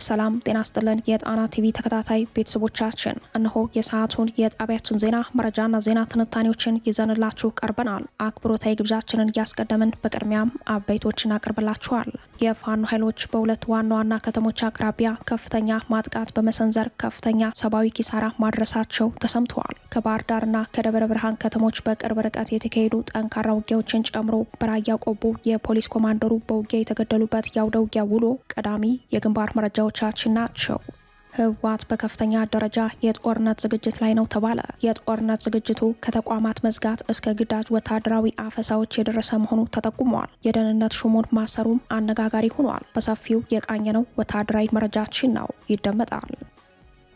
ሰላም ጤና ይስጥልን የጣና ቲቪ ተከታታይ ቤተሰቦቻችን እነሆ የሰዓቱን የጣቢያችን ዜና መረጃና ዜና ትንታኔዎችን ይዘንላችሁ ቀርበናል። አክብሮታዊ ግብዣችንን እያስቀደምን በቅድሚያም አበይቶችን አቅርብላችኋል። የፋኖ ኃይሎች በሁለት ዋና ከተሞች አቅራቢያ ከፍተኛ ማጥቃት በመሰንዘር ከፍተኛ ሰብአዊ ኪሳራ ማድረሳቸው ተሰምተዋል። ከባህር ዳርና ከደብረ ብርሃን ከተሞች በቅርብ ርቀት የተካሄዱ ጠንካራ ውጊያዎችን ጨምሮ በራያ ቆቦ የፖሊስ ኮማንደሩ በውጊያ የተገደሉበት የአውደ ውጊያ ውሎ ቀዳሚ የግንባር መረጃዎቻችን ናቸው። ህወሓት በከፍተኛ ደረጃ የጦርነት ዝግጅት ላይ ነው ተባለ። የጦርነት ዝግጅቱ ከተቋማት መዝጋት እስከ ግዳጅ ወታደራዊ አፈሳዎች የደረሰ መሆኑ ተጠቁሟል። የደህንነት ሹሙን ማሰሩም አነጋጋሪ ሆኗል። በሰፊው የቃኘነው ወታደራዊ መረጃችን ነው፣ ይደመጣል።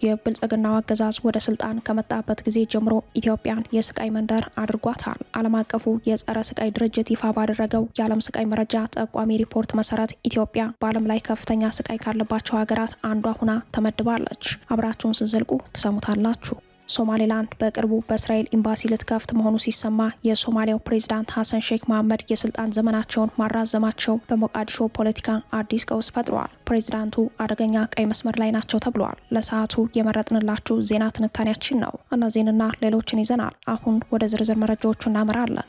የብልጽግናው አገዛዝ ወደ ስልጣን ከመጣበት ጊዜ ጀምሮ ኢትዮጵያን የስቃይ መንደር አድርጓታል። ዓለም አቀፉ የጸረ ስቃይ ድርጅት ይፋ ባደረገው የዓለም ስቃይ መረጃ ጠቋሚ ሪፖርት መሰረት ኢትዮጵያ በዓለም ላይ ከፍተኛ ስቃይ ካለባቸው ሀገራት አንዷ ሁና ተመድባለች። አብራችሁን ስትዘልቁ ትሰሙታላችሁ። ሶማሌላንድ በቅርቡ በእስራኤል ኤምባሲ ልትከፍት መሆኑ ሲሰማ የሶማሊያው ፕሬዝዳንት ሐሰን ሼክ መሐመድ የስልጣን ዘመናቸውን ማራዘማቸው በሞቃዲሾ ፖለቲካ አዲስ ቀውስ ፈጥሯል። ፕሬዝዳንቱ አደገኛ ቀይ መስመር ላይ ናቸው ተብሏል። ለሰዓቱ የመረጥንላችሁ ዜና ትንታኔያችን ነው። እነዚህንና ሌሎችን ይዘናል። አሁን ወደ ዝርዝር መረጃዎቹ እናመራለን።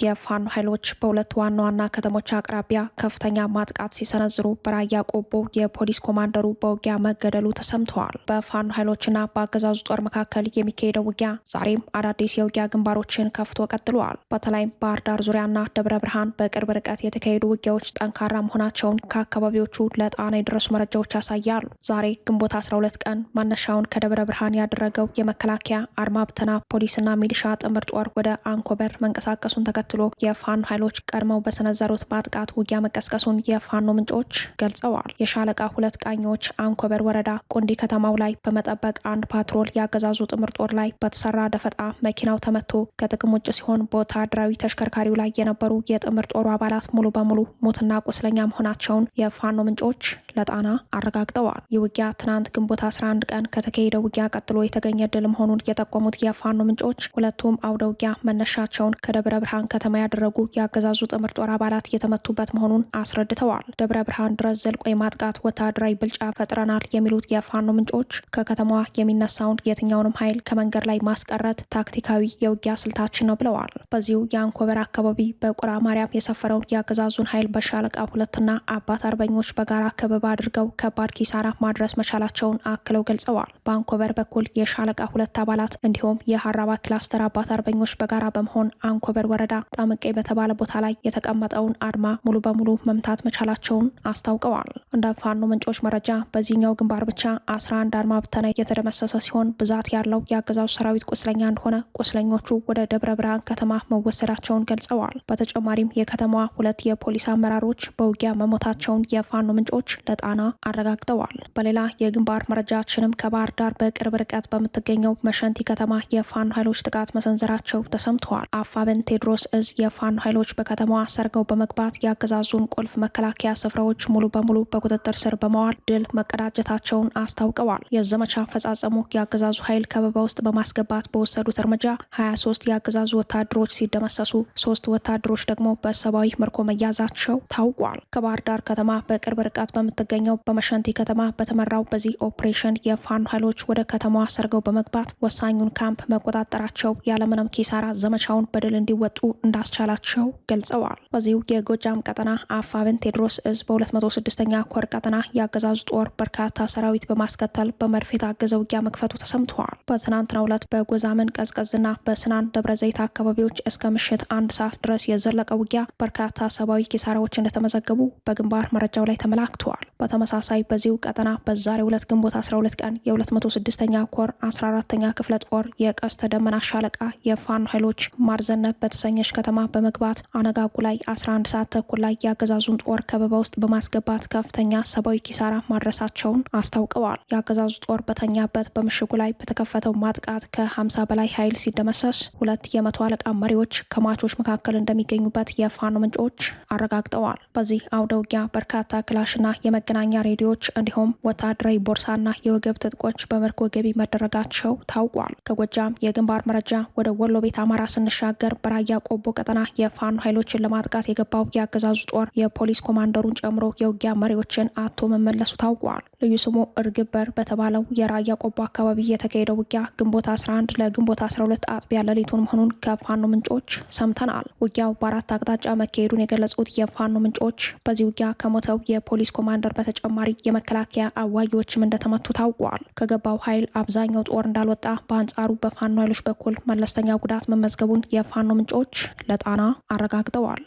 የፋኖ ኃይሎች በሁለት ዋና ከተሞች አቅራቢያ ከፍተኛ ማጥቃት ሲሰነዝሩ በራያ ቆቦ የፖሊስ ኮማንደሩ በውጊያ መገደሉ ተሰምተዋል። በፋኖ ኃይሎችና በአገዛዙ ጦር መካከል የሚካሄደው ውጊያ ዛሬም አዳዲስ የውጊያ ግንባሮችን ከፍቶ ቀጥለዋል። በተለይም ባህር ዳር ዙሪያና ደብረ ብርሃን በቅርብ ርቀት የተካሄዱ ውጊያዎች ጠንካራ መሆናቸውን ከአካባቢዎቹ ለጣና የደረሱ መረጃዎች ያሳያሉ። ዛሬ ግንቦት 12 ቀን መነሻውን ከደብረ ብርሃን ያደረገው የመከላከያ አድማ ብተና ፖሊስና ሚሊሻ ጥምር ጦር ወደ አንኮበር መንቀሳቀሱን ተከትሎ የፋኖ ኃይሎች ቀድመው በሰነዘሩት ማጥቃት ውጊያ መቀስቀሱን የፋኖ ምንጮች ገልጸዋል። የሻለቃ 2 ቃኞች አንኮበር ወረዳ ቆንዲ ከተማው ላይ በመጠበቅ አንድ ፓትሮል ያገዛዙ ጥምር ጦር ላይ በተሰራ ደፈጣ መኪናው ተመቶ ከጥቅም ውጭ ሲሆን በወታደራዊ ተሽከርካሪው ላይ የነበሩ የጥምር ጦሩ አባላት ሙሉ በሙሉ ሞትና ቁስለኛ መሆናቸውን የፋኖ ምንጮች ለጣና አረጋግጠዋል። ይህ ውጊያ ትናንት ግንቦት 11 ቀን ከተካሄደው ውጊያ ቀጥሎ የተገኘ ድል መሆኑን የጠቆሙት የፋኖ ምንጮች ሁለቱም አውደ ውጊያ መነሻቸውን ከደብረ ብርሃን ከተማ ያደረጉ የአገዛዙ ጥምር ጦር አባላት የተመቱበት መሆኑን አስረድተዋል። ደብረ ብርሃን ድረስ ዘልቆ የማጥቃት ወታደራዊ ብልጫ ፈጥረናል የሚሉት የፋኖ ምንጮች ከከተማዋ የሚነሳውን የትኛውንም ኃይል ከመንገድ ላይ ማስቀረት ታክቲካዊ የውጊያ ስልታችን ነው ብለዋል። በዚሁ የአንኮበር አካባቢ በቁራ ማርያም የሰፈረውን የአገዛዙን ኃይል በሻለቃ 2ና አባት አርበኞች በጋራ ከበባ አድርገው ከባድ ኪሳራ ማድረስ መቻላቸውን አክለው ገልጸዋል። በአንኮበር በኩል የሻለቃ 2 አባላት እንዲሁም የሀራባ ክላስተር አባት አርበኞች በጋራ በመሆን አንኮበር ወረዳ ጣምቄ በተባለ ቦታ ላይ የተቀመጠውን አድማ ሙሉ በሙሉ መምታት መቻላቸውን አስታውቀዋል። እንደ ፋኖ ምንጮች መረጃ በዚህኛው ግንባር ብቻ 11 አድማ ብተና የተደመሰሰ ሲሆን ብዛት ያለው የአገዛዙ ሰራዊት ቁስለኛ እንደሆነ ቁስለኞቹ ወደ ደብረ ብርሃን ከተማ መወሰዳቸውን ገልጸዋል። በተጨማሪም የከተማዋ 2 የፖሊስ አመራሮች በውጊያ መሞታቸውን የፋኖ ምንጮች ለጣና አረጋግጠዋል። በሌላ የግንባር መረጃችንም ከባህር ዳር በቅርብ ርቀት በምትገኘው መሸንቲ ከተማ የፋኖ ኃይሎች ጥቃት መሰንዘራቸው ተሰምተዋል። አፋብን ቴዎድሮስ እዝ የፋኖ ኃይሎች በከተማዋ ሰርገው በመግባት የአገዛዙን ቁልፍ መከላከያ ስፍራዎች ሙሉ በሙሉ በቁጥጥር ስር በመዋል ድል መቀዳጀታቸውን አስታውቀዋል። የዘመቻ አፈጻጸሙ የአገዛዙ ኃይል ከበባ ውስጥ በማስገባት በወሰዱት እርምጃ 23 የአገዛዙ ወታደሮች ሲደመሰሱ 3 ወታደሮች ደግሞ በሰብአዊ ምርኮ መያዛቸው ታውቋል። ከባህር ዳር ከተማ በቅርብ ርቀት በምትገኘው በመሸንቲ ከተማ በተመራው በዚህ ኦፕሬሽን የፋኖ ኃይሎች ወደ ከተማዋ ሰርገው በመግባት ወሳኙን ካምፕ መቆጣጠራቸው ያለምንም ኪሳራ ዘመቻውን በድል እንዲወጡ እንዳስቻላቸው ገልጸዋል። በዚሁ የጎጃም ቀጠና አፋብን ቴዎድሮስ እዝ በ206ኛ ኮር ቀጠና የአገዛዙ ጦር በርካታ ሰራዊት በማስከተል በመድፍ የታገዘ ውጊያ መክፈቱ ተሰምተዋል። በትናንትናው ዕለት በጎዛመን ቀዝቀዝና በስናን ደብረ ዘይት አካባቢዎች እስከ ምሽት 1 ሰዓት ድረስ የዘለቀ ውጊያ በርካታ ሰብአዊ ኪሳራዎች እንደተመዘገቡ በግንባር መረጃው ላይ ተመላክተዋል። በተመሳሳይ በዚሁ ቀጠና በዛሬው ዕለት ግንቦት 12 ቀን የ206ኛ ኮር 14ኛ ክፍለ ጦር የቀስተ ደመና ሻለቃ የፋኖ ኃይሎች ማርዘነብ በተሰኘች ከተማ በመግባት አነጋጉ ላይ 11 ሰዓት ተኩል ላይ የአገዛዙን ጦር ከበባ ውስጥ በማስገባት ከፍተኛ ሰብአዊ ኪሳራ ማድረሳቸውን አስታውቀዋል። የአገዛዙ ጦር በተኛበት በምሽጉ ላይ በተከፈተው ማጥቃት ከ50 በላይ ኃይል ሲደመሰስ 2 የመቶ አለቃ መሪዎች ከሟቾች መካከል እንደሚገኙበት የፋኖ ምንጮች አረጋግጠዋል። በዚህ አውደ ውጊያ በርካታ ክላሽና የመገናኛ ሬዲዮዎች እንዲሁም ወታደራዊ ቦርሳና የወገብ ትጥቆች በምርኮ ገቢ መደረጋቸው ታውቋል። ከጎጃም የግንባር መረጃ ወደ ወሎ ቤት አማራ ስንሻገር በራያ ቆቦ ቀጠና የፋኖ ኃይሎችን ለማጥቃት የገባው የአገዛዙ ጦር የፖሊስ ኮማንደሩን ጨምሮ የውጊያ መሪዎችን አቶ መመለሱ ታውቋል። ልዩ ስሙ እርግብ በር በተባለው የራያ ቆቦ አካባቢ የተካሄደው ውጊያ ግንቦት 11 ለግንቦት 12 አጥቢያ ሌሊቱን መሆኑን ከፋኖ ምንጮች ሰምተናል። ውጊያው በአራት አቅጣጫ መካሄዱን የገለጹት የፋኖ ምንጮች በዚህ ውጊያ ከሞተው የፖሊስ ኮማንደር በተጨማሪ የመከላከያ አዋጊዎችም እንደተመቱ ታውቋል። ከገባው ኃይል አብዛኛው ጦር እንዳልወጣ፣ በአንጻሩ በፋኖ ኃይሎች በኩል መለስተኛ ጉዳት መመዝገቡን የፋኖ ምንጮች ለጣና አረጋግጠዋል።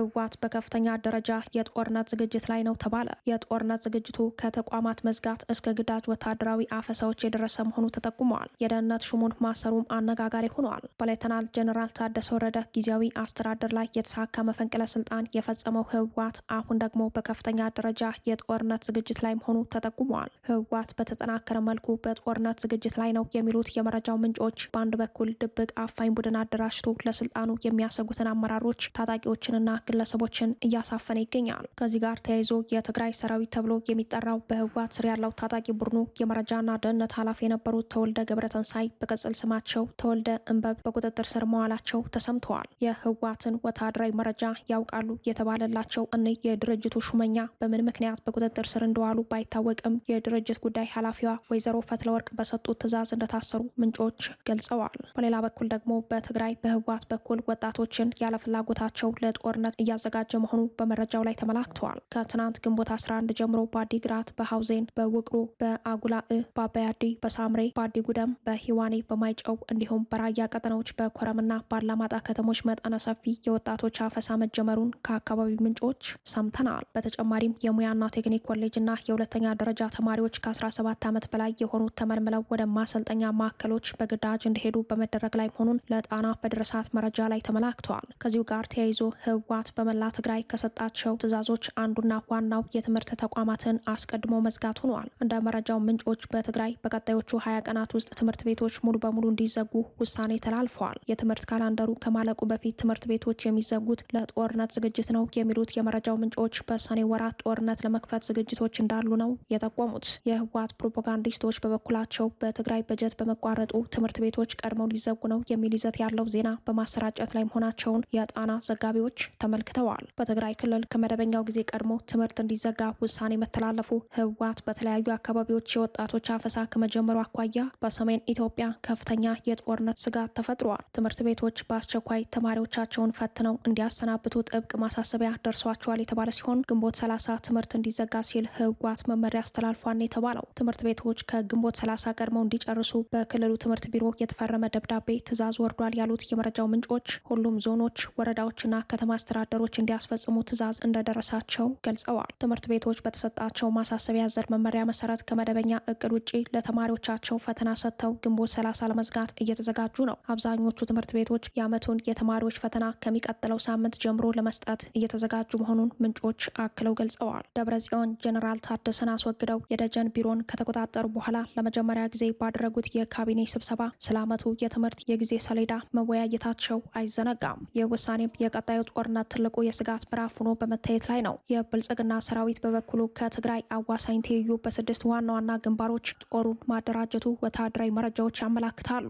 ህወሓት በከፍተኛ ደረጃ የጦርነት ዝግጅት ላይ ነው ተባለ። የጦርነት ዝግጅቱ ከተቋማት መዝጋት እስከ ግዳጅ ወታደራዊ አፈሳዎች የደረሰ መሆኑ ተጠቁመዋል። የደህንነት ሹሙን ማሰሩም አነጋጋሪ ሆኗል። በሌተናል ጀነራል ታደሰ ወረደ ጊዜያዊ አስተዳደር ላይ የተሳካ መፈንቅለ ስልጣን የፈጸመው ህወሓት አሁን ደግሞ በከፍተኛ ደረጃ የጦርነት ዝግጅት ላይ መሆኑ ተጠቁመዋል። ህወሓት በተጠናከረ መልኩ በጦርነት ዝግጅት ላይ ነው የሚሉት የመረጃው ምንጮች በአንድ በኩል ድብቅ አፋኝ ቡድን አደራጅቶ ለስልጣኑ የሚያሰጉትን አመራሮች፣ ታጣቂዎችንና ግለሰቦችን እያሳፈነ ይገኛል። ከዚህ ጋር ተያይዞ የትግራይ ሰራዊት ተብሎ የሚጠራው በህወሓት ስር ያለው ታጣቂ ቡድኑ የመረጃና ደህንነት ኃላፊ የነበሩት ተወልደ ገብረተንሳይ በቅጽል ስማቸው ተወልደ እንበብ በቁጥጥር ስር መዋላቸው ተሰምተዋል። የህወሓትን ወታደራዊ መረጃ ያውቃሉ የተባለላቸው እኒህ የድርጅቱ ሹመኛ በምን ምክንያት በቁጥጥር ስር እንደዋሉ ባይታወቅም የድርጅት ጉዳይ ኃላፊዋ ወይዘሮ ፈትለወርቅ በሰጡት ትዕዛዝ እንደታሰሩ ምንጮች ገልጸዋል። በሌላ በኩል ደግሞ በትግራይ በህወሓት በኩል ወጣቶችን ያለ ፍላጎታቸው ለጦርነት እያዘጋጀ መሆኑ በመረጃው ላይ ተመላክተዋል። ከትናንት ግንቦት 11 ጀምሮ በአዲግራት፣ በሐውዜን፣ በውቅሮ፣ በአጉላእ፣ በአባያዲ፣ በሳምሬ፣ በአዲ ጉደም፣ በሂዋኔ፣ በማይጨው እንዲሁም በራያ ቀጠናዎች በኮረምና ባላማጣ ከተሞች መጠነ ሰፊ የወጣቶች አፈሳ መጀመሩን ከአካባቢው ምንጮች ሰምተናል። በተጨማሪም የሙያና ቴክኒክ ኮሌጅና የሁለተኛ ደረጃ ተማሪዎች ከ17 ዓመት በላይ የሆኑት ተመልምለው ወደ ማሰልጠኛ ማዕከሎች በግዳጅ እንዲሄዱ በመደረግ ላይ መሆኑን ለጣና በደረሳት መረጃ ላይ ተመላክተዋል። ከዚሁ ጋር ተያይዞ ህወሓት በመላ ትግራይ ከሰጣቸው ትዕዛዞች አንዱና ዋናው የትምህርት ተቋማትን አስቀድሞ መዝጋት ሆኗል። እንደ መረጃው ምንጮች በትግራይ በቀጣዮቹ 20 ቀናት ውስጥ ትምህርት ቤቶች ሙሉ በሙሉ እንዲዘጉ ውሳኔ ተላልፈዋል። የትምህርት ካላንደሩ ከማለቁ በፊት ትምህርት ቤቶች የሚዘጉት ለጦርነት ዝግጅት ነው የሚሉት የመረጃው ምንጮች በሰኔ ወራት ጦርነት ለመክፈት ዝግጅቶች እንዳሉ ነው የጠቆሙት። የህወሓት ፕሮፓጋንዲስቶች በበኩላቸው በትግራይ በጀት በመቋረጡ ትምህርት ቤቶች ቀድመው ሊዘጉ ነው የሚል ይዘት ያለው ዜና በማሰራጨት ላይ መሆናቸውን የጣና ዘጋቢዎች ተመልክተዋል። በትግራይ ክልል ከመደበኛው ጊዜ ቀድሞ ትምህርት እንዲዘጋ ውሳኔ መተላለፉ ህወሓት በተለያዩ አካባቢዎች የወጣቶች አፈሳ ከመጀመሩ አኳያ በሰሜን ኢትዮጵያ ከፍተኛ የጦርነት ስጋት ተፈጥሯል። ትምህርት ቤቶች በአስቸኳይ ተማሪዎቻቸውን ፈትነው እንዲያሰናብቱ ጥብቅ ማሳሰቢያ ደርሷቸዋል የተባለ ሲሆን ግንቦት 30 ትምህርት እንዲዘጋ ሲል ህወሓት መመሪያ አስተላልፏል የተባለው ትምህርት ቤቶች ከግንቦት 30 ቀድመው እንዲጨርሱ በክልሉ ትምህርት ቢሮ የተፈረመ ደብዳቤ ትዕዛዝ ወርዷል ያሉት የመረጃው ምንጮች ሁሉም ዞኖች፣ ወረዳዎችና ከተማ አስተዳደሮች እንዲያስፈጽሙ ትዕዛዝ እንደደረሳቸው ገልጸዋል። ትምህርት ቤቶች በተሰጣቸው ማሳሰቢያ ዘር መመሪያ መሰረት ከመደበኛ እቅድ ውጪ ለተማሪዎቻቸው ፈተና ሰጥተው ግንቦት 30 ለመዝጋት እየተዘጋጁ ነው። አብዛኞቹ ትምህርት ቤቶች የዓመቱን የተማሪዎች ፈተና ከሚቀጥለው ሳምንት ጀምሮ ለመስጠት እየተዘጋጁ መሆኑን ምንጮች አክለው ገልጸዋል። ደብረጽዮን ጀነራል ታደሰን አስወግደው የደጀን ቢሮን ከተቆጣጠሩ በኋላ ለመጀመሪያ ጊዜ ባደረጉት የካቢኔ ስብሰባ ስለ ዓመቱ የትምህርት የጊዜ ሰሌዳ መወያየታቸው አይዘነጋም። ይህ ውሳኔም የቀጣዩ ጦርነት ትልቁ የስጋት ምዕራፍ ሆኖ በመታየት ላይ ነው። የብልጽግና ሰራዊት በበኩሉ ከትግራይ አዋሳኝ ትይዩ በ6 ዋና ዋና ግንባሮች ጦሩን ማደራጀቱ ወታደራዊ መረጃዎች ያመላክታሉ።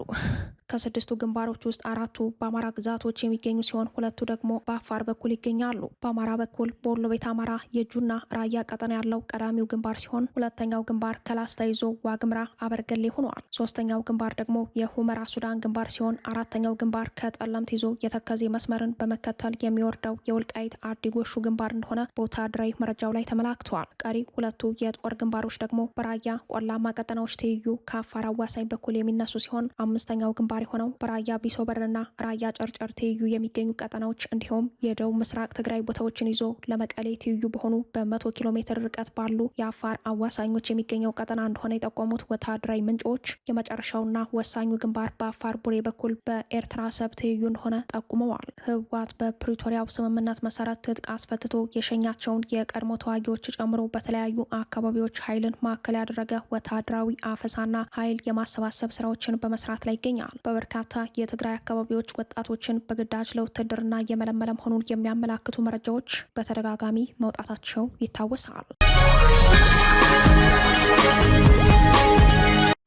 ከ6ቱ ግንባሮች ውስጥ 4ቱ በአማራ ግዛቶች የሚገኙ ሲሆን 2ቱ ደግሞ በአፋር በኩል ይገኛሉ። በአማራ በኩል በወሎ ቤት አማራ የጁና ራያ ቀጠና ያለው ቀዳሚው ግንባር ሲሆን ሁለተኛው ግንባር ከላስታ ይዞ ዋግምራ አበርገሌ ሆኗል። ሶስተኛው ግንባር ደግሞ የሁመራ ሱዳን ግንባር ሲሆን አራተኛው ግንባር ከጠለምት ይዞ የተከዜ መስመርን በመከተል የሚወርደው የወልቃይት አዲጎሹ ግንባር እንደሆነ በወታደራዊ መረጃው ላይ ተመላክተዋል። ቀሪ 2ቱ የጦር ግንባሮች ደግሞ በራያ ቆላማ ቀጠናዎች ትይዩ ከአፋር አዋሳኝ በኩል የሚነሱ ሲሆን አምስተኛው ግንባር የሆነው በራያ ቢሶበርና ራያ ጨርጨር ትይዩ የሚገኙ ቀጠናዎች እንዲሁም የደቡብ ምስራቅ ትግራይ ቦታዎችን ይዞ ለመቀሌ ትይዩ በሆኑ በ100 ኪሎ ሜትር ርቀት ባሉ የአፋር አዋሳኞች የሚገኘው ቀጠና እንደሆነ የጠቆሙት ወታደራዊ ምንጮች የመጨረሻውና ወሳኙ ግንባር በአፋር ቡሬ በኩል በኤርትራ ሰብ ትይዩ እንደሆነ ጠቁመዋል። ህወሓት በፕሪቶሪያው ስምምነት መሰረት ትጥቅ አስፈትቶ የሸኛቸውን የቀድሞ ተዋጊዎች ጨምሮ በተለያዩ አካባቢዎች ኃይልን ማዕከል ያደረገ ወታደራዊ አፈሳና ኃይል የማሰባሰብ ስራዎችን በመስራት ላይ ይገኛል። በበርካታ የትግራይ አካባቢዎች ወጣቶችን በግዳጅ ለውትድርና እየመለመለ መሆኑን የሚያመላክቱ መረጃዎች በተደጋጋሚ መውጣታቸው ይታወሳል።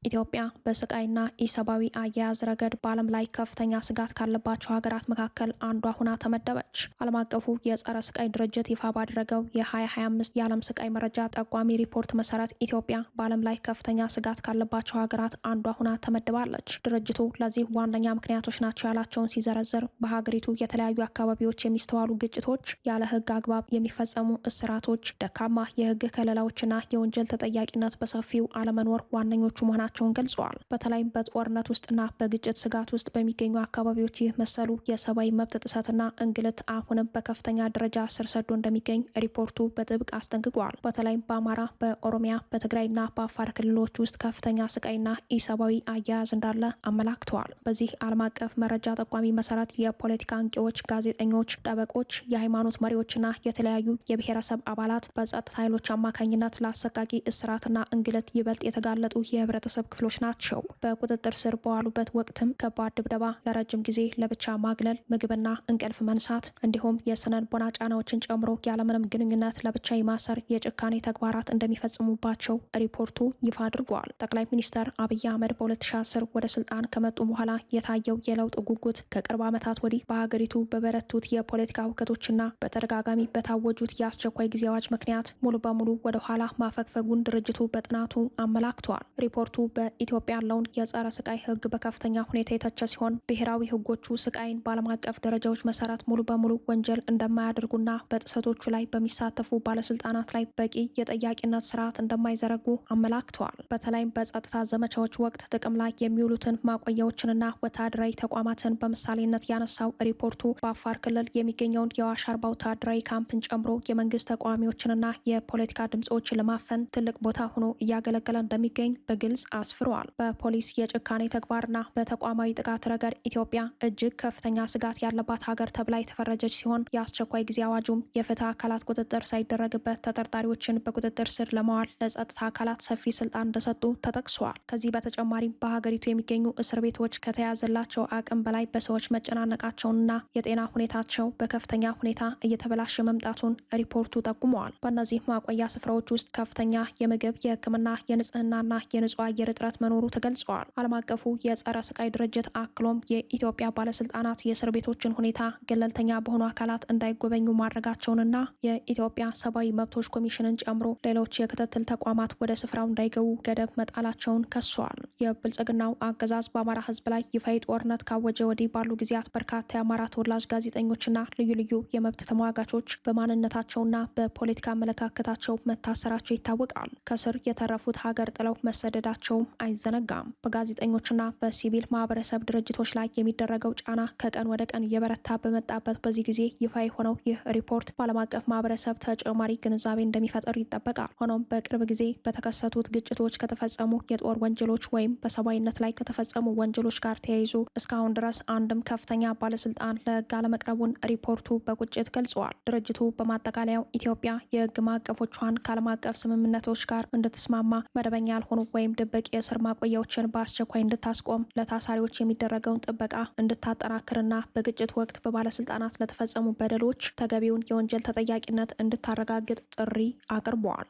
ኢትዮጵያ በስቃይና ኢሰብአዊ አያያዝ ረገድ በዓለም ላይ ከፍተኛ ስጋት ካለባቸው ሀገራት መካከል አንዷ ሆና ተመደበች። ዓለም አቀፉ የጸረ ስቃይ ድርጅት ይፋ ባደረገው የ2025 የዓለም ስቃይ መረጃ ጠቋሚ ሪፖርት መሰረት ኢትዮጵያ በዓለም ላይ ከፍተኛ ስጋት ካለባቸው ሀገራት አንዷ ሆና ተመድባለች። ድርጅቱ ለዚህ ዋነኛ ምክንያቶች ናቸው ያላቸውን ሲዘረዝር በሀገሪቱ የተለያዩ አካባቢዎች የሚስተዋሉ ግጭቶች፣ ያለ ሕግ አግባብ የሚፈጸሙ እስራቶች፣ ደካማ የሕግ ከለላዎችና የወንጀል ተጠያቂነት በሰፊው አለመኖር ዋነኞቹ መሆናቸውን ገልጸዋል። በተለይም በጦርነት ውስጥና በግጭት ስጋት ውስጥ በሚገኙ አካባቢዎች ይህ መሰሉ የሰብአዊ መብት ጥሰትና እንግልት አሁንም በከፍተኛ ደረጃ ስር ሰዶ እንደሚገኝ ሪፖርቱ በጥብቅ አስጠንቅቋል። በተለይም በአማራ፣ በኦሮሚያ፣ በትግራይና በአፋር ክልሎች ውስጥ ከፍተኛ ስቃይና ኢሰብአዊ አያያዝ እንዳለ አመላክተዋል። በዚህ ዓለም አቀፍ መረጃ ጠቋሚ መሰረት የፖለቲካ አንቂዎች፣ ጋዜጠኞች፣ ጠበቆች፣ የሃይማኖት መሪዎችና የተለያዩ የብሔረሰብ አባላት በጸጥታ ኃይሎች አማካኝነት ለአሰቃቂ እስራትና እንግልት ይበልጥ የተጋለጡ የህብረተሰብ ክፍሎች ናቸው። በቁጥጥር ስር በዋሉበት ወቅትም ከባድ ድብደባ፣ ለረጅም ጊዜ ለብቻ ማግለል፣ ምግብና እንቅልፍ መንሳት እንዲሁም የስነ ልቦና ጫናዎችን ጨምሮ ያለምንም ግንኙነት ለብቻ የማሰር የጭካኔ ተግባራት እንደሚፈጽሙባቸው ሪፖርቱ ይፋ አድርጓል። ጠቅላይ ሚኒስትር አብይ አህመድ በ2010 ወደ ስልጣን ከመጡ በኋላ የታየው የለውጥ ጉጉት ከቅርብ ዓመታት ወዲህ በሀገሪቱ በበረቱት የፖለቲካ ሁከቶችና በተደጋጋሚ በታወጁት የአስቸኳይ ጊዜ አዋጅ ምክንያት ሙሉ በሙሉ ወደ ኋላ ማፈግፈጉን ድርጅቱ በጥናቱ አመላክቷል። ሪፖርቱ በኢትዮጵያ ያለውን የጸረ ስቃይ ህግ በከፍተኛ ሁኔታ የተቸ ሲሆን ብሔራዊ ህጎቹ ስቃይን በዓለም አቀፍ ደረጃዎች መሰረት ሙሉ በሙሉ ወንጀል እንደማያደርጉና በጥሰቶቹ ላይ በሚሳተፉ ባለስልጣናት ላይ በቂ የጠያቂነት ስርዓት እንደማይዘረጉ አመላክተዋል። በተለይም በጸጥታ ዘመቻዎች ወቅት ጥቅም ላይ የሚውሉትን ማቆያዎችንና ወታደራዊ ተቋማትን በምሳሌነት ያነሳው ሪፖርቱ በአፋር ክልል የሚገኘውን የአዋሽ አርባ ወታደራዊ ካምፕን ጨምሮ የመንግስት ተቃዋሚዎችንና የፖለቲካ ድምጾችን ለማፈን ትልቅ ቦታ ሆኖ እያገለገለ እንደሚገኝ በግልጽ አስፍረዋል። በፖሊስ የጭካኔ ተግባርና በተቋማዊ ጥቃት ረገድ ኢትዮጵያ እጅግ ከፍተኛ ስጋት ያለባት ሀገር ተብላ የተፈረጀች ሲሆን የአስቸኳይ ጊዜ አዋጁም የፍትህ አካላት ቁጥጥር ሳይደረግበት ተጠርጣሪዎችን በቁጥጥር ስር ለማዋል ለጸጥታ አካላት ሰፊ ስልጣን እንደሰጡ ተጠቅሷል። ከዚህ በተጨማሪም በሀገሪቱ የሚገኙ እስር ቤቶች ከተያዘላቸው አቅም በላይ በሰዎች መጨናነቃቸውንና የጤና ሁኔታቸው በከፍተኛ ሁኔታ እየተበላሸ መምጣቱን ሪፖርቱ ጠቁመዋል። በእነዚህ ማቆያ ስፍራዎች ውስጥ ከፍተኛ የምግብ፣ የሕክምና፣ የንጽህናና የንጹህ አየር እጥረት መኖሩ ተገልጿል። ዓለም አቀፉ የጸረ ስቃይ ድርጅት አክሎም የኢትዮጵያ ባለስልጣናት የእስር ቤቶችን ሁኔታ ገለልተኛ በሆኑ አካላት እንዳይጎበኙ ማድረጋቸውንና የኢትዮጵያ ሰብአዊ መብቶች ኮሚሽንን ጨምሮ ሌሎች የክትትል ተቋማት ወደ ስፍራው እንዳይገቡ ገደብ መጣላቸውን ከሷል። የብልጽግናው አገዛዝ በአማራ ህዝብ ላይ ይፋዊ ጦርነት ካወጀ ወዲህ ባሉ ጊዜያት በርካታ የአማራ ተወላጅ ጋዜጠኞችና ልዩ ልዩ የመብት ተሟጋቾች በማንነታቸውና በፖለቲካ አመለካከታቸው መታሰራቸው ይታወቃል። ከስር የተረፉት ሀገር ጥለው መሰደዳቸውም አይዘነጋም። በጋዜጠኞችና በሲቪል ማህበረሰብ ድርጅቶች ላይ የሚደረገው ጫና ከቀን ወደ ቀን እየበረታ በመጣበት በዚህ ጊዜ ይፋ የሆነው ይህ ሪፖርት በዓለም አቀፍ ማህበረሰብ ተጨማሪ ግንዛቤ እንደሚፈጠር ይጠበቃል። ሆኖም በቅርብ ጊዜ በተከሰቱት ግጭቶች ከተፈጸሙ የጦር ወንጀሎች ወይም በሰብአዊነት ላይ ከተፈጸሙ ወንጀሎች ጋር ተያይዞ እስካሁን ድረስ አንድም ከፍተኛ ባለስልጣን ለህግ አለመቅረቡን ሪፖርቱ በቁጭት ገልጿል። ድርጅቱ በማጠቃለያው ኢትዮጵያ የህግ ማዕቀፎቿን ከዓለም አቀፍ ስምምነቶች ጋር እንድትስማማ መደበኛ ያልሆኑ ወይም ድብቅ የእስር ማቆያዎችን በአስቸኳይ እንድታስቆም፣ ለታሳሪዎች የሚደረገውን ጥበቃ እንድታጠናክርና በግጭት ወቅት በባለስልጣናት ለተፈጸሙ በደሎች ተገቢውን የወንጀል ተጠያቂነት እንድታረጋግጥ ጥሪ አቅርበዋል።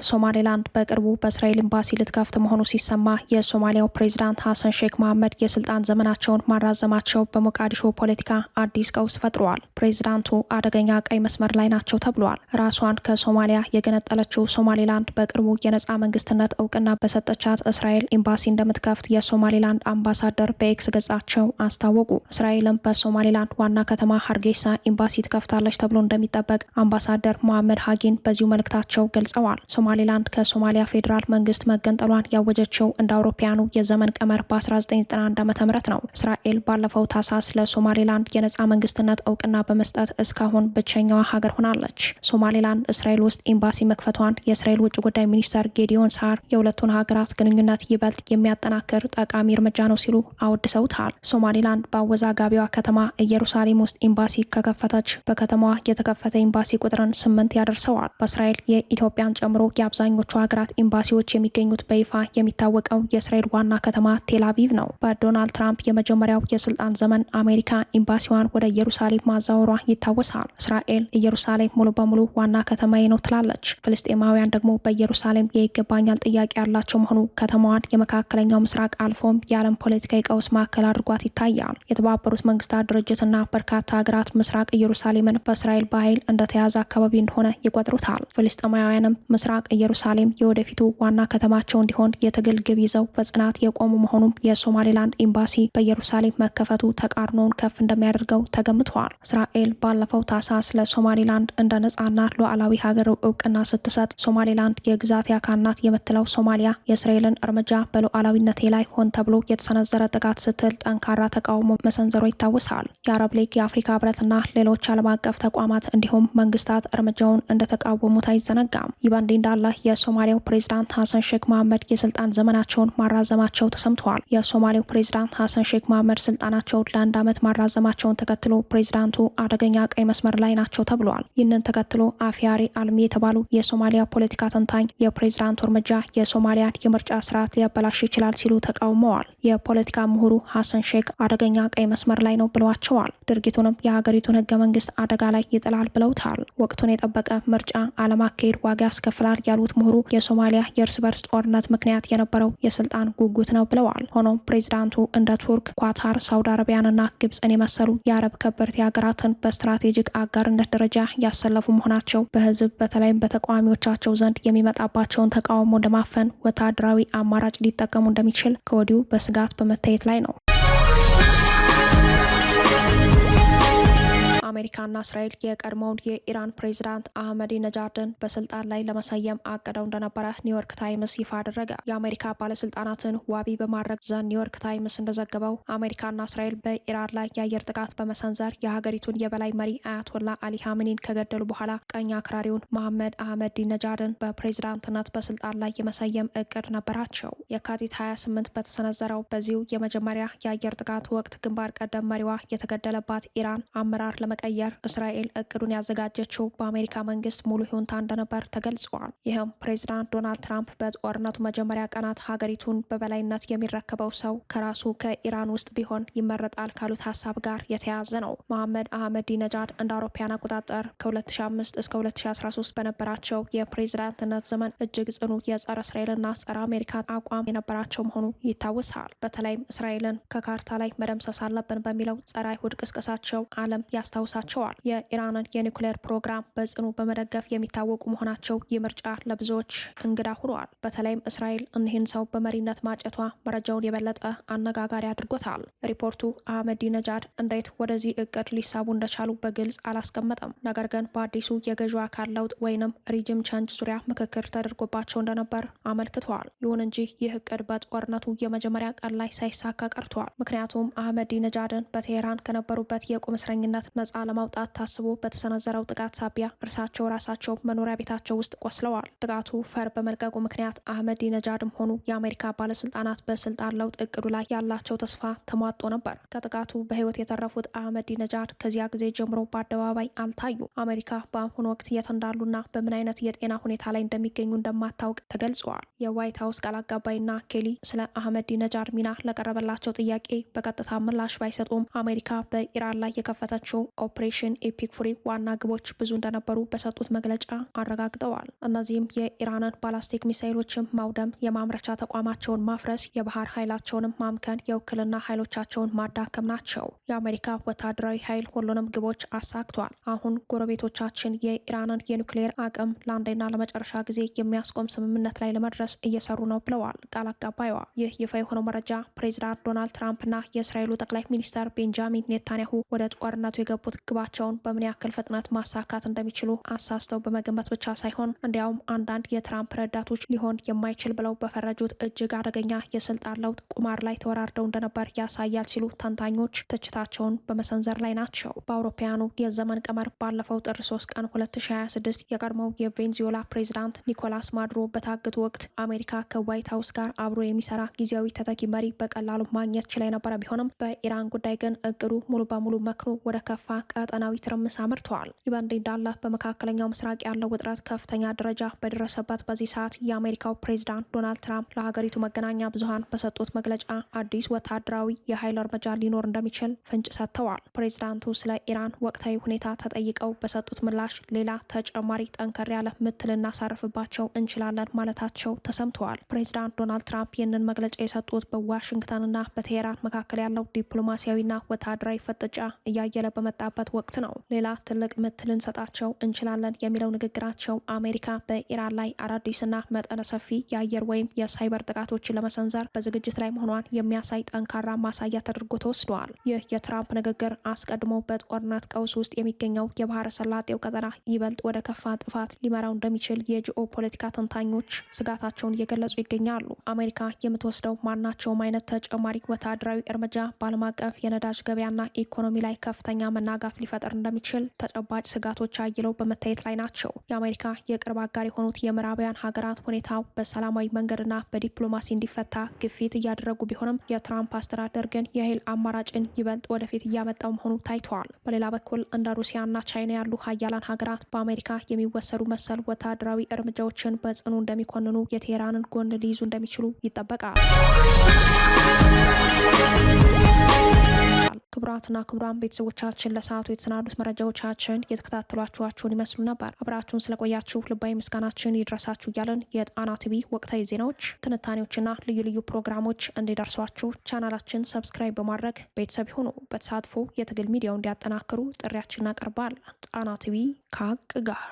ሶማሌላንድ በቅርቡ በእስራኤል ኤምባሲ ልትከፍት መሆኑ ሲሰማ የሶማሊያው ፕሬዚዳንት ሐሰን ሼክ መሐመድ የስልጣን ዘመናቸውን ማራዘማቸው በሞቃዲሾ ፖለቲካ አዲስ ቀውስ ፈጥረዋል። ፕሬዚዳንቱ አደገኛ ቀይ መስመር ላይ ናቸው ተብሏል። ራሷን ከሶማሊያ የገነጠለችው ሶማሌላንድ በቅርቡ የነጻ መንግስትነት እውቅና በሰጠቻት እስራኤል ኤምባሲ እንደምትከፍት የሶማሌላንድ አምባሳደር በኤክስ ገጻቸው አስታወቁ። እስራኤልም በሶማሌላንድ ዋና ከተማ ሀርጌሳ ኤምባሲ ትከፍታለች ተብሎ እንደሚጠበቅ አምባሳደር መሐመድ ሀጊን በዚሁ መልእክታቸው ገልጸዋል። ሶማሌላንድ ከሶማሊያ ፌዴራል መንግስት መገንጠሏን ያወጀችው እንደ አውሮፓውያኑ የዘመን ቀመር በ1991 ዓ.ም ነው። እስራኤል ባለፈው ታህሳስ ለሶማሌላንድ የነጻ መንግስትነት እውቅና በመስጠት እስካሁን ብቸኛዋ ሀገር ሆናለች። ሶማሌላንድ እስራኤል ውስጥ ኤምባሲ መክፈቷን የእስራኤል ውጭ ጉዳይ ሚኒስተር ጌዲዮን ሳር የሁለቱን ሀገራት ግንኙነት ይበልጥ የሚያጠናክር ጠቃሚ እርምጃ ነው ሲሉ አወድሰውታል። ሶማሌላንድ በአወዛጋቢዋ ከተማ ኢየሩሳሌም ውስጥ ኤምባሲ ከከፈተች በከተማዋ የተከፈተ ኤምባሲ ቁጥርን 8 ያደርሰዋል። በእስራኤል የኢትዮጵያን ጨምሮ የአብዛኞቹ ሀገራት ኤምባሲዎች የሚገኙት በይፋ የሚታወቀው የእስራኤል ዋና ከተማ ቴል አቪቭ ነው። በዶናልድ ትራምፕ የመጀመሪያው የስልጣን ዘመን አሜሪካ ኤምባሲዋን ወደ ኢየሩሳሌም ማዛወሯ ይታወሳል። እስራኤል ኢየሩሳሌም ሙሉ በሙሉ ዋና ከተማዬ ነው ትላለች። ፍልስጤማውያን ደግሞ በኢየሩሳሌም የይገባኛል ጥያቄ ያላቸው መሆኑ ከተማዋን የመካከለኛው ምስራቅ አልፎም የዓለም ፖለቲካዊ ቀውስ ማዕከል አድርጓት ይታያል። የተባበሩት መንግስታት ድርጅትና በርካታ ሀገራት ምስራቅ ኢየሩሳሌምን በእስራኤል በኃይል እንደተያዘ አካባቢ እንደሆነ ይቆጥሩታል። ፍልስጤማውያንም ምስራቅ ኢየሩሳሌም የወደፊቱ ዋና ከተማቸው እንዲሆን የትግል ግብ ይዘው በጽናት የቆሙ መሆኑም የሶማሌላንድ ኤምባሲ በኢየሩሳሌም መከፈቱ ተቃርኖውን ከፍ እንደሚያደርገው ተገምተዋል። እስራኤል ባለፈው ታህሳስ ለሶማሌላንድ እንደ ነጻና ሉዓላዊ ሀገር እውቅና ስትሰጥ ሶማሌላንድ የግዛት አካል ናት የምትለው ሶማሊያ የእስራኤልን እርምጃ በሉዓላዊነቴ ላይ ሆን ተብሎ የተሰነዘረ ጥቃት ስትል ጠንካራ ተቃውሞ መሰንዘሯ ይታወሳል። የአረብ ሊግ፣ የአፍሪካ ህብረትና ሌሎች ዓለም አቀፍ ተቋማት እንዲሁም መንግስታት እርምጃውን እንደተቃወሙት አይዘነጋም። ይህ በእንዲህ እንዳለ የሶማሊያው ፕሬዝዳንት ሀሰን ሼክ መሐመድ የስልጣን ዘመናቸውን ማራዘማቸው ተሰምተዋል። የሶማሊያው ፕሬዝዳንት ሀሰን ሼክ መሐመድ ስልጣናቸውን ለ1 ዓመት ማራዘማቸውን ተከትሎ ፕሬዝዳንቱ አደገኛ ቀይ መስመር ላይ ናቸው ተብሏል። ይህንን ተከትሎ አፊያሪ አልሚ የተባሉ የሶማሊያ ፖለቲካ ተንታኝ የፕሬዝዳንቱ እርምጃ የሶማሊያን የምርጫ ስርዓት ሊያበላሽ ይችላል ሲሉ ተቃውመዋል። የፖለቲካ ምሁሩ ሀሰን ሼክ አደገኛ ቀይ መስመር ላይ ነው ብለዋቸዋል። ድርጊቱንም የሀገሪቱን ህገ መንግስት አደጋ ላይ ይጥላል ብለውታል። ወቅቱን የጠበቀ ምርጫ አለማካሄድ ዋጋ ያስከፍላል ያሉት ምሁሩ የሶማሊያ የእርስ በርስ ጦርነት ምክንያት የነበረው የስልጣን ጉጉት ነው ብለዋል። ሆኖም ፕሬዝዳንቱ እንደ ቱርክ፣ ኳታር፣ ሳውዲ አረቢያንና ግብፅን የመሰሉ የአረብ ከበርቴ ሀገራትን በስትራቴጂክ አጋርነት ደረጃ ያሰለፉ መሆናቸው በህዝብ በተለይም በተቃዋሚዎቻቸው ዘንድ የሚመጣባቸውን ተቃውሞ ለማፈን ወታደራዊ አማራጭ ሊጠቀሙ እንደሚችል ከወዲሁ በስጋት በመታየት ላይ ነው። አሜሪካና እስራኤል የቀድሞውን የኢራን ፕሬዝዳንት አህመዲ ነጃድን በስልጣን ላይ ለመሰየም አቅደው እንደነበረ ኒውዮርክ ታይምስ ይፋ አደረገ። የአሜሪካ ባለስልጣናትን ዋቢ በማድረግ ዘ ኒውዮርክ ታይምስ እንደዘገበው አሜሪካና እስራኤል በኢራን ላይ የአየር ጥቃት በመሰንዘር የሀገሪቱን የበላይ መሪ አያቶላ አሊ ሀሚኒን ከገደሉ በኋላ ቀኝ አክራሪውን መሐመድ አህመዲ ነጃድን በፕሬዝዳንትነት በስልጣን ላይ የመሰየም እቅድ ነበራቸው። የካቲት 28 በተሰነዘረው በዚሁ የመጀመሪያ የአየር ጥቃት ወቅት ግንባር ቀደም መሪዋ የተገደለባት ኢራን አመራር ቀየር እስራኤል እቅዱን ያዘጋጀችው በአሜሪካ መንግስት ሙሉ ይሁንታ እንደነበር ተገልጿል። ይህም ፕሬዝዳንት ዶናልድ ትራምፕ በጦርነቱ መጀመሪያ ቀናት ሀገሪቱን በበላይነት የሚረከበው ሰው ከራሱ ከኢራን ውስጥ ቢሆን ይመረጣል ካሉት ሀሳብ ጋር የተያያዘ ነው። መሐመድ አህመዲ ነጃድ እንደ አውሮፓውያን አቆጣጠር ከ2005 እስከ 2013 በነበራቸው የፕሬዝዳንትነት ዘመን እጅግ ጽኑ የጸረ እስራኤልና ጸረ አሜሪካ አቋም የነበራቸው መሆኑ ይታወሳል። በተለይም እስራኤልን ከካርታ ላይ መደምሰስ አለብን በሚለው ጸረ አይሁድ ቅስቀሳቸው ዓለም ያስታውሳል። የኢራንን የኒውክሌር ፕሮግራም በጽኑ በመደገፍ የሚታወቁ መሆናቸው ይህ ምርጫ ለብዙዎች እንግዳ ሆኗል። በተለይም እስራኤል እኒህን ሰው በመሪነት ማጨቷ መረጃውን የበለጠ አነጋጋሪ አድርጎታል። ሪፖርቱ አህመዲ ነጃድ እንዴት ወደዚህ እቅድ ሊሳቡ እንደቻሉ በግልጽ አላስቀመጠም። ነገር ግን በአዲሱ የገዢው አካል ለውጥ ወይንም ሪጅም ቼንጅ ዙሪያ ምክክር ተደርጎባቸው እንደነበር አመልክተዋል። ይሁን እንጂ ይህ እቅድ በጦርነቱ የመጀመሪያ ቀን ላይ ሳይሳካ ቀርቷል። ምክንያቱም አህመዲ ነጃድን በቴሄራን ከነበሩበት የቁም እስረኝነት ነጻ ለማውጣት ታስቦ በተሰነዘረው ጥቃት ሳቢያ እርሳቸው ራሳቸው መኖሪያ ቤታቸው ውስጥ ቆስለዋል። ጥቃቱ ፈር በመልቀቁ ምክንያት አህመዲ ነጃድም ሆኑ የአሜሪካ ባለስልጣናት በስልጣን ለውጥ እቅዱ ላይ ያላቸው ተስፋ ተሟጦ ነበር። ከጥቃቱ በህይወት የተረፉት አህመዲ ነጃድ ከዚያ ጊዜ ጀምሮ በአደባባይ አልታዩ። አሜሪካ በአሁኑ ወቅት የት እንዳሉና በምን አይነት የጤና ሁኔታ ላይ እንደሚገኙ እንደማታውቅ ተገልጸዋል። የዋይት ሀውስ ቃል አቀባይና ኬሊ ስለ አህመዲ ነጃድ ሚና ለቀረበላቸው ጥያቄ በቀጥታ ምላሽ ባይሰጡም አሜሪካ በኢራን ላይ የከፈተችው ኦፕሬሽን ኤፒክ ፉሪ ዋና ግቦች ብዙ እንደነበሩ በሰጡት መግለጫ አረጋግጠዋል። እነዚህም የኢራንን ባላስቲክ ሚሳይሎችን ማውደም፣ የማምረቻ ተቋማቸውን ማፍረስ፣ የባህር ኃይላቸውንም ማምከን፣ የውክልና ኃይሎቻቸውን ማዳከም ናቸው። የአሜሪካ ወታደራዊ ኃይል ሁሉንም ግቦች አሳክቷል። አሁን ጎረቤቶቻችን የኢራንን የኒውክሌር አቅም ለአንዴና ለመጨረሻ ጊዜ የሚያስቆም ስምምነት ላይ ለመድረስ እየሰሩ ነው ብለዋል ቃል አቀባይዋ። ይህ ይፋ የሆነው መረጃ ፕሬዚዳንት ዶናልድ ትራምፕና የእስራኤሉ ጠቅላይ ሚኒስተር ቤንጃሚን ኔታንያሁ ወደ ጦርነቱ የገቡት ግባቸውን በምን ያክል ፍጥነት ማሳካት እንደሚችሉ አሳስተው በመገመት ብቻ ሳይሆን እንዲያውም አንዳንድ የትራምፕ ረዳቶች ሊሆን የማይችል ብለው በፈረጁት እጅግ አደገኛ የስልጣን ለውጥ ቁማር ላይ ተወራርደው እንደነበር ያሳያል ሲሉ ተንታኞች ትችታቸውን በመሰንዘር ላይ ናቸው። በአውሮፓውያኑ የዘመን ቀመር ባለፈው ጥር 3 ቀን 2026 የቀድሞው የቬንዙዌላ ፕሬዝዳንት ኒኮላስ ማዱሮ በታገቱ ወቅት አሜሪካ ከዋይት ሀውስ ጋር አብሮ የሚሰራ ጊዜያዊ ተተኪ መሪ በቀላሉ ማግኘት ችላ የነበረ ቢሆንም በኢራን ጉዳይ ግን እቅዱ ሙሉ በሙሉ መክኖ ወደ ከፋ ቀጠናዊ ትርምስ አምርተዋል። ይህ በእንዲህ እንዳለ በመካከለኛው ምስራቅ ያለው ውጥረት ከፍተኛ ደረጃ በደረሰበት በዚህ ሰዓት የአሜሪካው ፕሬዝዳንት ዶናልድ ትራምፕ ለሀገሪቱ መገናኛ ብዙሃን በሰጡት መግለጫ አዲስ ወታደራዊ የኃይል እርምጃ ሊኖር እንደሚችል ፍንጭ ሰጥተዋል። ፕሬዝዳንቱ ስለ ኢራን ወቅታዊ ሁኔታ ተጠይቀው በሰጡት ምላሽ ሌላ ተጨማሪ ጠንከር ያለ ምት ልናሳርፍባቸው እንችላለን ማለታቸው ተሰምተዋል። ፕሬዝዳንት ዶናልድ ትራምፕ ይህንን መግለጫ የሰጡት በዋሽንግተንና በቴሄራን መካከል ያለው ዲፕሎማሲያዊና ወታደራዊ ፍጥጫ እያየለ በመጣበት ወቅት ነው። ሌላ ትልቅ ምት ልንሰጣቸው እንችላለን የሚለው ንግግራቸው አሜሪካ በኢራን ላይ አዳዲስና መጠነ ሰፊ የአየር ወይም የሳይበር ጥቃቶችን ለመሰንዘር በዝግጅት ላይ መሆኗን የሚያሳይ ጠንካራ ማሳያ ተደርጎ ተወስደዋል። ይህ የትራምፕ ንግግር አስቀድሞ በጦርነት ቀውስ ውስጥ የሚገኘው የባህረ ሰላጤው ቀጠና ይበልጥ ወደ ከፋ ጥፋት ሊመራው እንደሚችል የጂኦ ፖለቲካ ተንታኞች ስጋታቸውን እየገለጹ ይገኛሉ። አሜሪካ የምትወስደው ማናቸውም አይነት ተጨማሪ ወታደራዊ እርምጃ በዓለም አቀፍ የነዳጅ ገበያና ኢኮኖሚ ላይ ከፍተኛ መናጋት ሊፈጥር እንደሚችል ተጨባጭ ስጋቶች አይለው በመታየት ላይ ናቸው። የአሜሪካ የቅርብ አጋር የሆኑት የምዕራባውያን ሀገራት ሁኔታው በሰላማዊ መንገድና በዲፕሎማሲ እንዲፈታ ግፊት እያደረጉ ቢሆንም የትራምፕ አስተዳደር ግን የኃይል አማራጭን ይበልጥ ወደፊት እያመጣው መሆኑ ታይተዋል። በሌላ በኩል እንደ ሩሲያና ቻይና ያሉ ሀያላን ሀገራት በአሜሪካ የሚወሰዱ መሰል ወታደራዊ እርምጃዎችን በጽኑ እንደሚኮንኑ የቴሄራንን ጎን ሊይዙ እንደሚችሉ ይጠበቃል። ክቡራትና ክቡራን ቤተሰቦቻችን ለሰዓቱ የተሰናዱት መረጃዎቻችን የተከታተሏችኋቸውን ይመስሉ ነበር። አብራችሁን ስለቆያችሁ ልባዊ ምስጋናችን ይድረሳችሁ እያለን የጣና ቲቪ ወቅታዊ ዜናዎች፣ ትንታኔዎችና ልዩ ልዩ ፕሮግራሞች እንዲደርሷችሁ ቻናላችን ሰብስክራይብ በማድረግ ቤተሰብ ሆኑ። በተሳትፎ የትግል ሚዲያው እንዲያጠናክሩ ጥሪያችን እናቀርባለን። ጣና ቲቪ ከሀቅ ጋር